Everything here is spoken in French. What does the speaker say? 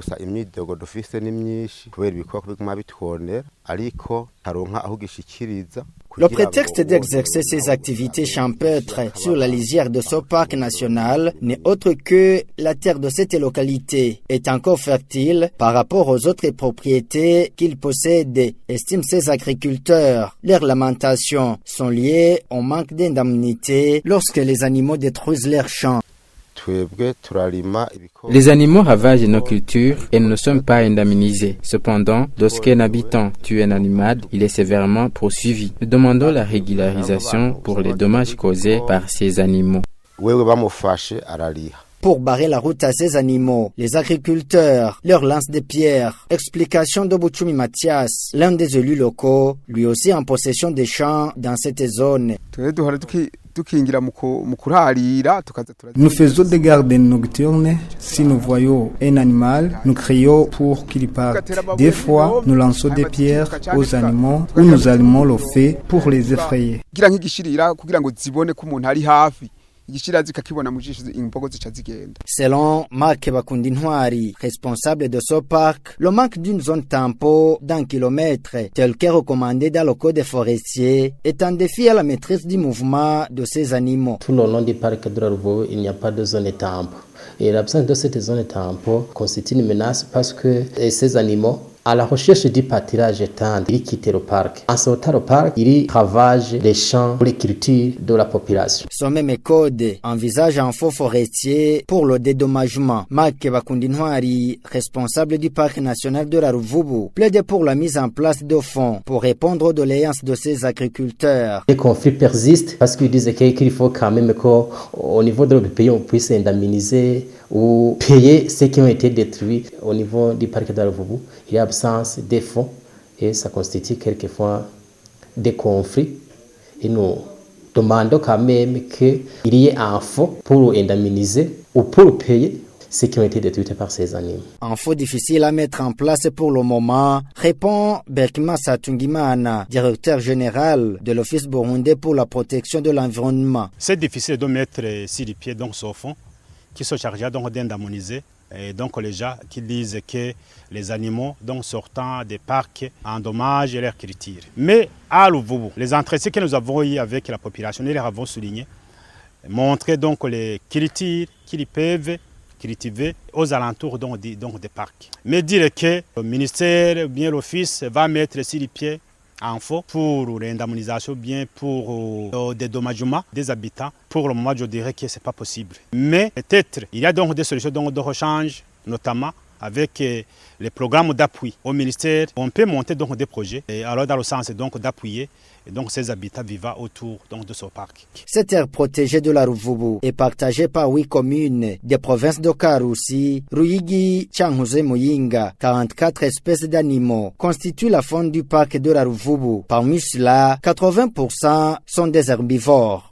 gusa imyidogo dufise ni myinshi kubera ibikoko biguma bitwonera ariko taronka aho gishikiriza. Le prétexte d'exercer ses activités champêtres sur la lisière de ce parc national n'est autre que la terre de cette localité est encore fertile par rapport aux autres propriétés qu'il possède, estiment ces agriculteurs. Leurs lamentations sont liées au manque d'indemnité lorsque les animaux détruisent leurs champs. Les animaux ravagent nos cultures et ne sont pas indemnisés. Cependant, lorsqu'un habitant tue un animal, il est sévèrement poursuivi. Nous demandons la régularisation pour les dommages causés par ces animaux. Pour barrer la route à ces animaux, les agriculteurs leur lancent des pierres. Explication de Bouchoumi Mathias, l'un des élus locaux, lui aussi en possession des champs dans cette zone. Nous faisons des gardes nocturnes. Si nous voyons un animal, nous crions pour qu'il parte. Des fois, nous lançons des pierres aux animaux ou nous allumons le feu pour les effrayer. Selon Marc Bakundintwari, responsable de ce parc, le manque d'une zone tampon d'un kilomètre, tel qu'est recommandé dans le code forestier, est un défi à la maîtrise du mouvement de ces animaux. Tout le long du parc de la Rouveau, il n'y a pas de zone tampon. Et l'absence de cette zone tampon constitue une menace parce que ces animaux, à la recherche du pâturage tendre, ils quittent le parc. En sortant le parc, ils ravagent les champs pour les cultures de la population. Ce même code envisage un faux forestier pour le dédommagement. Marc Bakundintwari, responsable du parc national de la Ruvubu, plaide pour la mise en place de fonds pour répondre aux doléances de ces agriculteurs. Les conflits persistent parce qu'ils disent qu'il faut quand même qu'au niveau de notre pays, on puisse indemniser ou payer ceux qui ont été détruits au niveau du parc de la Ruvubu. Il y a absence des fonds et ça constitue quelquefois des conflits. Et nous demandons quand même qu'il y ait un fonds pour indemniser ou pour payer ceux qui ont été détruits par ces animaux. Un fonds difficile à mettre en place pour le moment, répond Berkima Satungimana, directeur général de l'Office burundais pour la protection de l'environnement. C'est difficile de mettre sur les pieds donc ce fonds qui sont chargés donc d'indemniser. Et donc les gens qui disent que les animaux donc sortant des parcs endommagent leur culture. Mais à Ruvubu, les entretiens que nous avons eu avec la population, nous les avons souligné, montrer donc les cultures qu'ils peuvent cultiver aux alentours donc des parcs. Mais dire que le ministère, bien l'office, va mettre sur les pieds un fonds pour l'indemnisation, bien pour le dédommagement des habitants. Pour le moment, je dirais que ce n'est pas possible. Mais peut-être, il y a donc des solutions de rechange, notamment avec les programmes d'appui au ministère. On peut monter donc des projets, et alors dans le sens donc d'appuyer donc ces habitats vivants autour donc de ce parc. Cette aire protégée de la Ruvubu est partagée par 8 communes des provinces de Karusi, Ruyigi, Cankuzo, Muyinga. 44 espèces d'animaux constituent la faune du parc de la Ruvubu. Parmi ceux-là, 80% sont des herbivores.